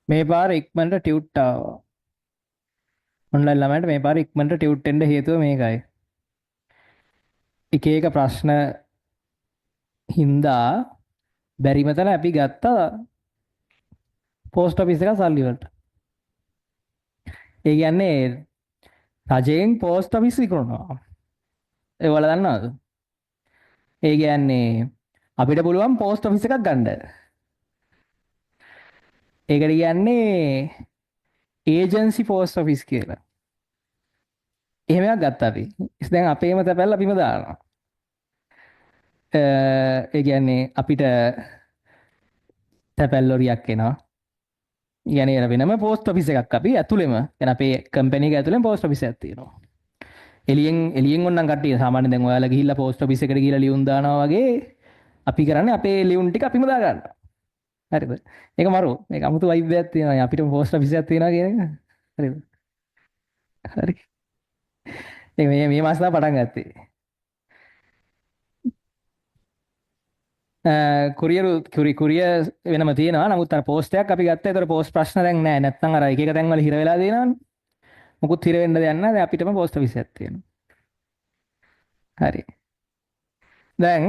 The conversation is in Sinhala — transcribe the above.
මේ පාර ඉක්මනට ටියුට් ආවා. ඔන්ලයින් ළමයින්ට මේ පාර ඉක්මනට ටියුට් එන්න හේතුව මේකයි. එක එක ප්‍රශ්න හින්දා බැරිම තැන අපි ගත්තා පෝස්ට් ඔෆිස් එක සල්ලි වලට. ඒ කියන්නේ රජයෙන් පෝස්ට් ඔෆිස් විකුණනවා. ඒවල දන්නවද? ඒ කියන්නේ අපිට පුළුවන් පෝස්ට් ඔෆිස් එකක් ගන්න. ඒකට කියන්නේ ඒජන්සි පෝස්ට් ඔෆිස් කියලා. එහෙම එකක් ගත්තා අපි. දැන් අපේම තැපැල් අපිම දානවා. ඒ කියන්නේ අපිට තැපැල් ලොරියක් එනවා. කියන්නේ වෙනම පෝස්ට් ඔෆිස් එකක් අපි ඇතුළෙම يعني අපේ කම්පැනි එක ඇතුළෙම පෝස්ට් ඔෆිස් එකක් තියෙනවා. එළියෙන් ඕනනම් කට්ටිය සාමාන්‍යයෙන් දැන් ඔයාලා ගිහිල්ලා පෝස්ට් ඔෆිස් එකට ගිහිල්ලා ලියුම් දානවා වගේ අපි කරන්නේ අපේ ලියුම් ටික අපිම දා ගන්නවා. හරිද? ඒක මරු. මේක 아무තු වයිබ් එකක් තියෙනවා. අපිටම පෝස්ට් ඔෆිස් එකක් තියෙනවා කියන එක. හරිද? හරි. ඉතින් මේ මාසෙ තමයි පටන් ගත්තේ. කුරිය වෙනම තියෙනවා. නමුත් අර පෝස්ට් එකක් අපි ගත්තා. ඒතර පෝස්ට් ප්‍රශ්න දැන් නැහැ. නැත්නම් අර එක එක තැන් වල හිර වෙලා තියෙනවනේ. මුකුත් හිර වෙන්න දෙයක් නැහැ. දැන් අපිටම පෝස්ට් ඔෆිස් එකක් තියෙනවා. හරි. දැන්